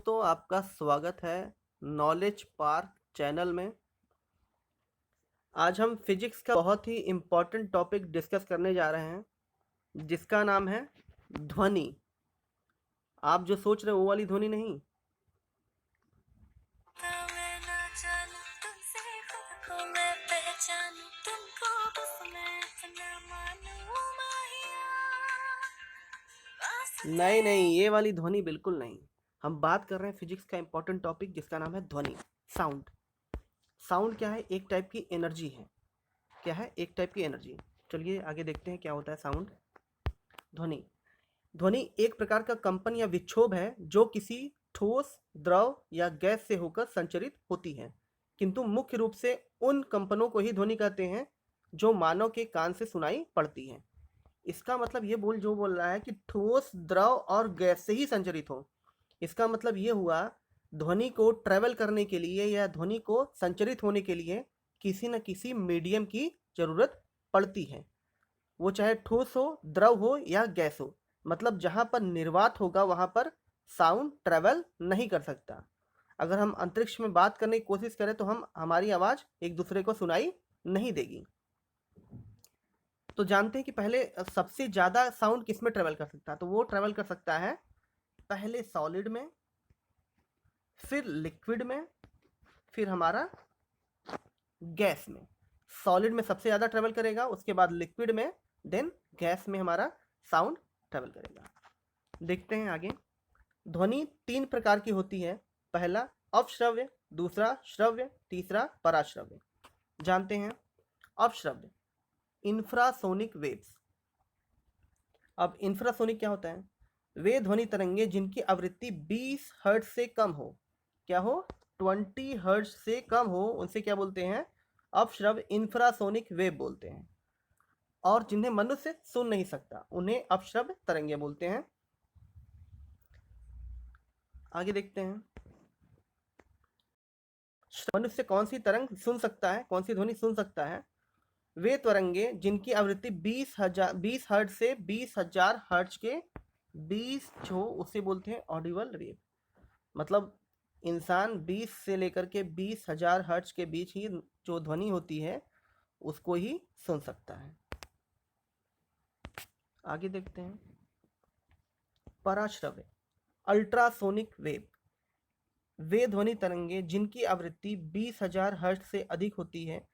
दोस्तों, आपका स्वागत है नॉलेज पार्क चैनल में। आज हम फिजिक्स का बहुत ही इम्पोर्टेंट टॉपिक डिस्कस करने जा रहे हैं जिसका नाम है ध्वनि। आप जो सोच रहे हो वो वाली ध्वनि नहीं। नहीं नहीं, ये वाली ध्वनि बिल्कुल नहीं। हम बात कर रहे हैं फिजिक्स का इम्पोर्टेंट टॉपिक जिसका नाम है ध्वनि। साउंड। साउंड क्या है? एक टाइप की एनर्जी है। क्या है? एक टाइप की एनर्जी। चलिए आगे देखते हैं क्या होता है साउंड। ध्वनि। ध्वनि एक प्रकार का कंपन या विक्षोभ है जो किसी ठोस, द्रव या गैस से होकर संचरित होती है, किंतु मुख्य रूप से उन कंपनों को ही ध्वनि कहते हैं जो मानव के कान से सुनाई पड़ती है। इसका मतलब ये बोल रहा है कि ठोस, द्रव और गैस से ही संचरित हो। इसका मतलब ये हुआ, ध्वनि को ट्रेवल करने के लिए या ध्वनि को संचरित होने के लिए किसी न किसी मीडियम की जरूरत पड़ती है। वो चाहे ठोस हो, द्रव हो या गैस हो। मतलब जहाँ पर निर्वात होगा वहाँ पर साउंड ट्रेवल नहीं कर सकता। अगर हम अंतरिक्ष में बात करने की कोशिश करें तो हमारी आवाज़ एक दूसरे को सुनाई नहीं देगी। तो जानते हैं कि पहले सबसे ज़्यादा साउंड किस में ट्रेवल कर सकता है? तो वो ट्रेवल कर सकता है पहले सॉलिड में, फिर लिक्विड में, फिर हमारा गैस में। सॉलिड में सबसे ज़्यादा ट्रेवल करेगा, उसके बाद लिक्विड में, देन गैस में हमारा साउंड ट्रेवल करेगा। देखते हैं आगे। ध्वनि तीन प्रकार की होती है। पहला अपश्रव्य, दूसरा श्रव्य, तीसरा पराश्रव्य। जानते हैं अपश्रव्य, इंफ्रासोनिक वेव्स। अब इंफ्रासोनिक क्या होता है? वे ध्वनि तरंगे जिनकी आवृत्ति 20 हर्ट्ज से कम हो। क्या हो? 20 हर्ट्ज से कम हो, उनसे क्या बोलते हैं? अपश्रव्य, इंफ्रासोनिक वेव बोलते हैं। और जिन्हें मनुष्य सुन नहीं सकता उन्हें अपश्रव्य तरंगे बोलते हैं। आगे देखते हैं। मनुष्य कौन सी तरंग सुन सकता है, कौन सी ध्वनि सुन सकता है? वे तरंगे जिनकी आवृत्ति 20 हर्ट्ज से 20,000 हर्ट्ज के बीच हो, उसे बोलते हैं ऑडिबल वेव। मतलब इंसान 20 से लेकर के 20,000 हर्ट्ज के बीच ही जो ध्वनि होती है उसको ही सुन सकता है। आगे देखते हैं। पराश्रव्य, अल्ट्रासोनिक वेव। वे ध्वनि तरंगे जिनकी आवृत्ति 20,000 हर्ट्ज से अधिक होती है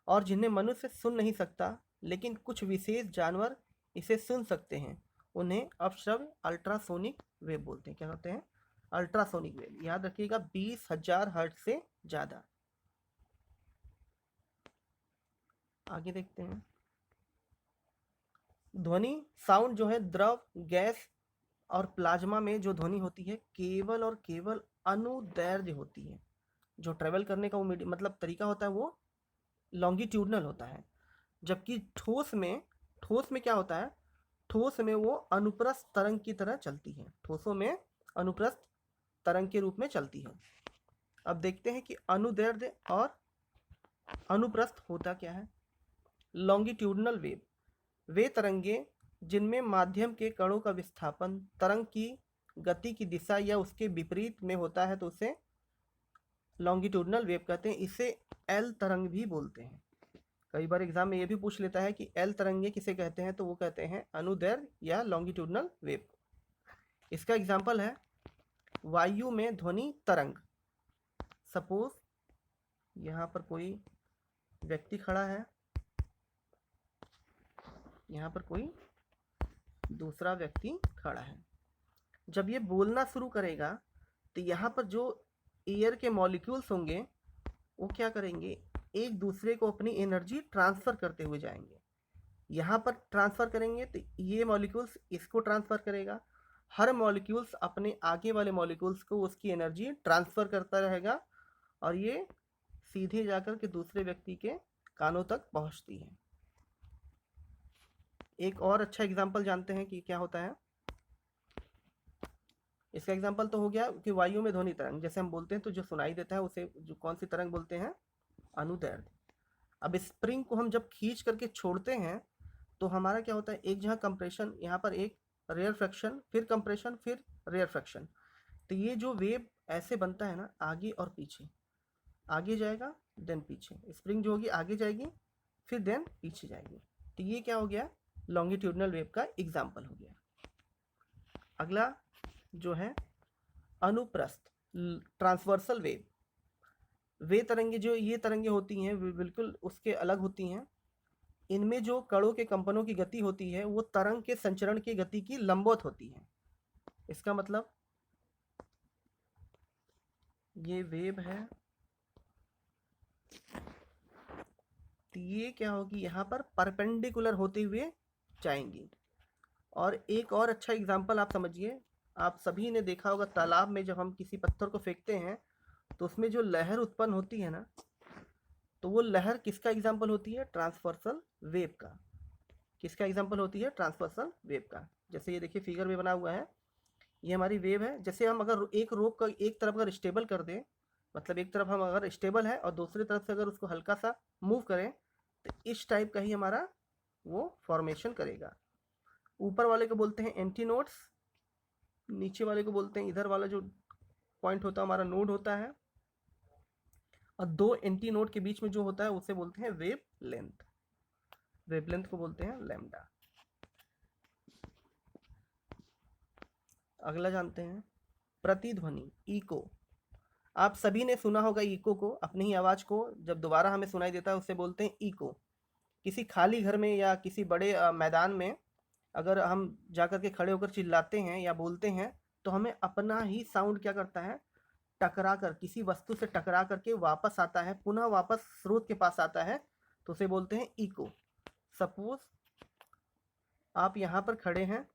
और जिन्हें मनुष्य सुन नहीं सकता, लेकिन कुछ विशेष जानवर इसे सुन सकते हैं, उन्हें अपश्रव्य अल्ट्रासोनिक वेव बोलते हैं। क्या होते हैं? Ultrasonic wave. याद रखिएगा, 20,000 हर्ट्ज से ज़्यादा। आगे देखते हैं। ध्वनि साउंड जो है द्रव, गैस और प्लाज्मा में जो ध्वनि होती है केवल और केवल अनुदैर्ध्य होती है। जो ट्रेवल करने का वो मतलब तरीका होता है वो लॉन्गिट्यूडनल होता है। जबकि ठोस में क्या होता है? ठोस में वो अनुप्रस्थ तरंग की तरह चलती है। ठोसों में अनुप्रस्थ तरंग के रूप में चलती है। अब देखते हैं कि अनुदैर्ध्य और अनुप्रस्थ होता क्या है। लॉन्गिट्यूडनल वेव, वे तरंगे जिनमें माध्यम के कणों का विस्थापन तरंग की गति की दिशा या उसके विपरीत में होता है तो उसे लॉन्गिट्यूडनल वेव कहते हैं। इसे एल तरंग भी बोलते हैं। कई बार एग्जाम में ये भी पूछ लेता है कि एल तरंगे किसे कहते हैं, तो वो कहते हैं अनुदैर्ध्य या लॉन्गिट्यूडनल वेव। इसका एग्जाम्पल है वायु में ध्वनि तरंग। सपोज यहाँ पर कोई व्यक्ति खड़ा है, यहाँ पर कोई दूसरा व्यक्ति खड़ा है। जब ये बोलना शुरू करेगा तो यहाँ पर जो एयर के मॉलिक्यूल्स होंगे वो क्या करेंगे? एक दूसरे को अपनी एनर्जी ट्रांसफ़र करते हुए जाएंगे। यहाँ पर ट्रांसफ़र करेंगे तो ये मॉलिक्यूल्स इसको ट्रांसफ़र करेगा। हर मॉलिक्यूल्स अपने आगे वाले मॉलिक्यूल्स को उसकी एनर्जी ट्रांसफ़र करता रहेगा और ये सीधे जाकर के दूसरे व्यक्ति के कानों तक पहुँचती है। एक और अच्छा एग्जाम्पल जानते हैं कि क्या होता है। इसका एग्जाम्पल तो हो गया कि वायु में ध्वनि तरंग, जैसे हम बोलते हैं तो जो सुनाई देता है उसे जो कौन सी तरंग बोलते हैं? अनुदैर्ध्य। अब स्प्रिंग को हम जब खींच करके छोड़ते हैं तो हमारा क्या होता है? एक जगह कंप्रेशन, यहाँ पर एक रेयर फ्रैक्शन, फिर कंप्रेशन, फिर रेयर फ्रैक्शन। तो ये जो वेव ऐसे बनता है ना, आगे और पीछे, आगे जाएगा देन पीछे, स्प्रिंग जो होगी आगे जाएगी फिर देन पीछे जाएगी। तो ये क्या हो गया, लॉन्गिट्यूडनल वेव का एग्जाम्पल हो गया। अगला जो है अनुप्रस्थ ट्रांसवर्सल वेव। वे तरंगे जो ये तरंगे होती हैं वे बिल्कुल उसके अलग होती हैं। इनमें जो कणों के कंपनों की गति होती है वो तरंग के संचरण की गति की लंबवत होती है। इसका मतलब ये वेव है तो ये क्या होगी, यहाँ पर परपेंडिकुलर होते हुए जाएंगी। और एक और अच्छा एग्जाम्पल आप समझिए, आप सभी ने देखा होगा तालाब में जब हम किसी पत्थर को फेंकते हैं तो उसमें जो लहर उत्पन्न होती है ना, तो वो लहर किसका एग्जाम्पल होती है, ट्रांसवर्सल वेव का। किसका एग्जाम्पल होती है, ट्रांसवर्सल वेव का। जैसे ये देखिए फिगर में बना हुआ है, ये हमारी वेव है। जैसे हम अगर एक रोप का एक तरफ अगर स्टेबल कर दें, मतलब एक तरफ हम अगर स्टेबल है और दूसरी तरफ से अगर उसको हल्का सा मूव करें तो इस टाइप का ही हमारा वो फॉर्मेशन करेगा। ऊपर वाले को बोलते हैं एंटी नोड्स, नीचे वाले को बोलते हैं, इधर वाला जो पॉइंट होता है हमारा नोड होता है, और दो एंटी नोड के बीच में जो होता है उसे बोलते हैं वेव लेंथ। वेव लेंथ को बोलते हैं लैम्डा। अगला जानते हैं प्रतिध्वनि, इको। आप सभी ने सुना होगा इको को, अपनी ही आवाज को जब दोबारा हमें सुनाई देता है उसे बोलते हैं इको। किसी खाली घर में या किसी बड़े मैदान में अगर हम जाकर के खड़े होकर चिल्लाते हैं या बोलते हैं तो हमें अपना ही साउंड क्या करता है, टकरा कर किसी वस्तु से टकरा करके वापस आता है, पुनः वापस स्रोत के पास आता है, तो उसे बोलते हैं इको। सपोज आप यहाँ पर खड़े हैं,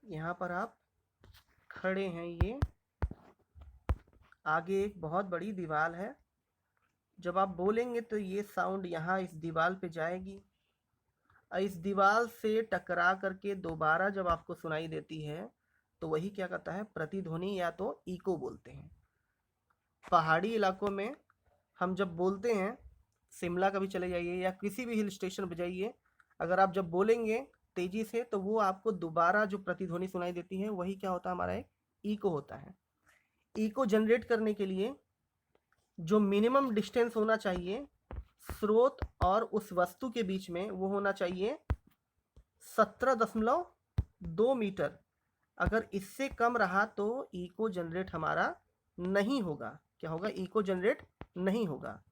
यहाँ पर आप खड़े हैं, ये आगे एक बहुत बड़ी दीवार है। जब आप बोलेंगे तो ये साउंड यहाँ इस दीवार पे जाएगी, और इस दीवार से टकरा करके दोबारा जब आपको सुनाई देती है तो वही क्या कहता है, प्रतिध्वनि या तो इको बोलते हैं। पहाड़ी इलाकों में हम जब बोलते हैं, शिमला कभी चले जाइए या किसी भी हिल स्टेशन पर जाइए, अगर आप जब बोलेंगे तेजी से तो वो आपको दोबारा जो प्रतिध्वनि सुनाई देती है वही क्या होता है, हमारा एक इको होता है। इको जनरेट करने के लिए जो मिनिमम डिस्टेंस होना चाहिए स्रोत और उस वस्तु के बीच में वो होना चाहिए 17.2 मीटर। अगर इससे कम रहा तो इको जनरेट हमारा नहीं होगा। क्या होगा, इको जनरेट नहीं होगा।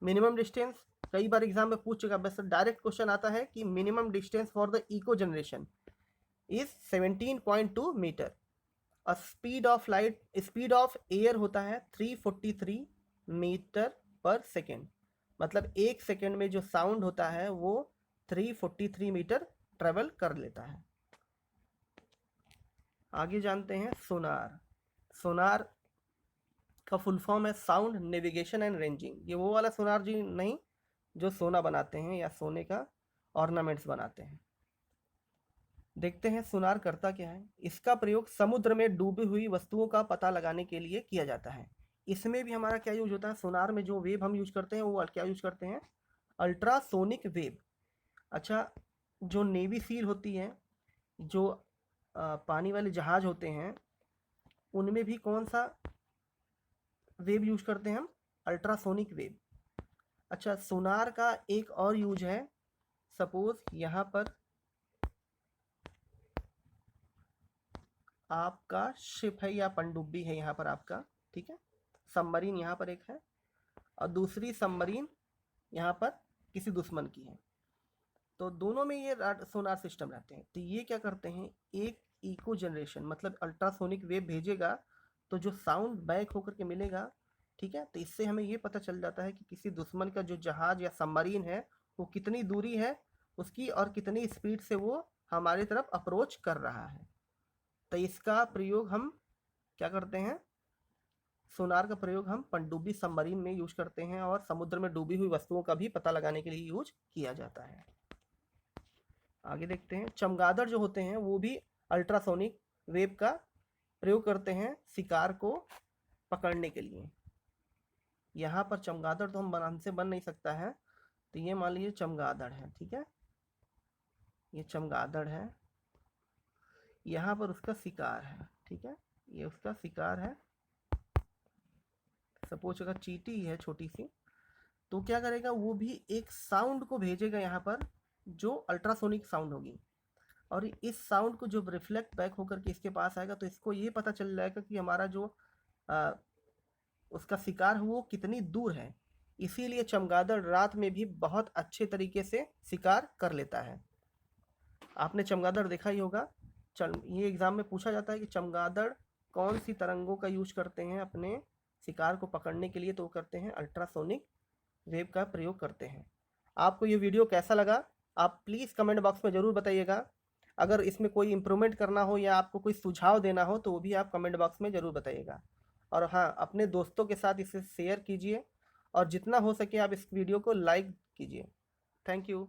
मिनिमम डिस्टेंस कई बार एग्जाम में पूछ चुका, बस डायरेक्ट क्वेश्चन आता है कि minimum distance for the echo generation is 17.2 metre. और speed of light, speed of air होता है 343 मीटर पर सेकेंड। मतलब एक सेकेंड में जो साउंड होता है वो 343 मीटर ट्रेवल कर लेता है। आगे जानते हैं सोनार। सोनार का फुल फॉर्म है साउंड नेविगेशन एंड रेंजिंग। ये वो वाला सोनार जी नहीं जो सोना बनाते हैं या सोने का ऑर्नामेंट्स बनाते हैं। देखते हैं सोनार करता क्या है। इसका प्रयोग समुद्र में डूबी हुई वस्तुओं का पता लगाने के लिए किया जाता है। इसमें भी हमारा क्या यूज होता है, सोनार में जो वेव हम यूज करते हैं वो क्या यूज करते हैं, अल्ट्रासोनिक वेव। अच्छा, जो नेवी सील होती है, जो पानी वाले जहाज होते हैं, उनमें भी कौन सा वेव यूज करते हैं हम, अल्ट्रासोनिक वेव। अच्छा, सोनार का एक और यूज है, सपोज यहाँ पर आपका शिप है या पनडुब्बी है यहाँ पर आपका, ठीक है, सबमरीन यहाँ पर एक है और दूसरी सबमरीन यहाँ पर किसी दुश्मन की है, तो दोनों में ये सोनार सिस्टम रहते हैं। तो ये क्या करते हैं, एक इको जनरेशन मतलब अल्ट्रासोनिक वेव भेजेगा तो जो साउंड बैक होकर के मिलेगा, ठीक है, तो इससे हमें ये पता चल जाता है कि किसी दुश्मन का जो जहाज या सबमरीन है वो कितनी दूरी है उसकी और कितनी स्पीड से वो हमारी तरफ अप्रोच कर रहा है। तो इसका प्रयोग हम क्या करते हैं, सोनार का प्रयोग हम पनडुब्बी सबमरीन में यूज करते हैं और समुद्र में डूबी हुई वस्तुओं का भी पता लगाने के लिए यूज किया जाता है। आगे देखते हैं, चमगादड़ जो होते हैं वो भी अल्ट्रासोनिक वेव का प्रयोग करते हैं शिकार को पकड़ने के लिए। यहाँ पर चमगादड़ तो हम बनाने से बन नहीं सकता है, तो ये मान लीजिए चमगादड़ है, ठीक है, ये चमगादड़ है। यहाँ पर उसका शिकार है, ठीक है, ये उसका शिकार है। सपोज अगर चींटी है छोटी सी, तो क्या करेगा, वो भी एक साउंड को भेजेगा यहाँ पर जो अल्ट्रासोनिक साउंड होगी, और इस साउंड को जब रिफ्लेक्ट बैक होकर के इसके पास आएगा तो इसको ये पता चल जाएगा कि हमारा जो आ, उसका शिकार है वो कितनी दूर है। इसीलिए चमगादड़ रात में भी बहुत अच्छे तरीके से शिकार कर लेता है। आपने चमगादड़ देखा ही होगा। ये एग्जाम में पूछा जाता है कि चमगादड़ कौन सी तरंगों का यूज करते हैं अपने शिकार को पकड़ने के लिए, तो वो करते हैं अल्ट्रासोनिक वेव का प्रयोग करते हैं। आपको ये वीडियो कैसा लगा आप प्लीज़ कमेंट बॉक्स में ज़रूर बताइएगा। अगर इसमें कोई इम्प्रूवमेंट करना हो या आपको कोई सुझाव देना हो तो वो भी आप कमेंट बॉक्स में ज़रूर बताइएगा। और हाँ, अपने दोस्तों के साथ इसे शेयर कीजिए और जितना हो सके आप इस वीडियो को लाइक कीजिए। Thank you.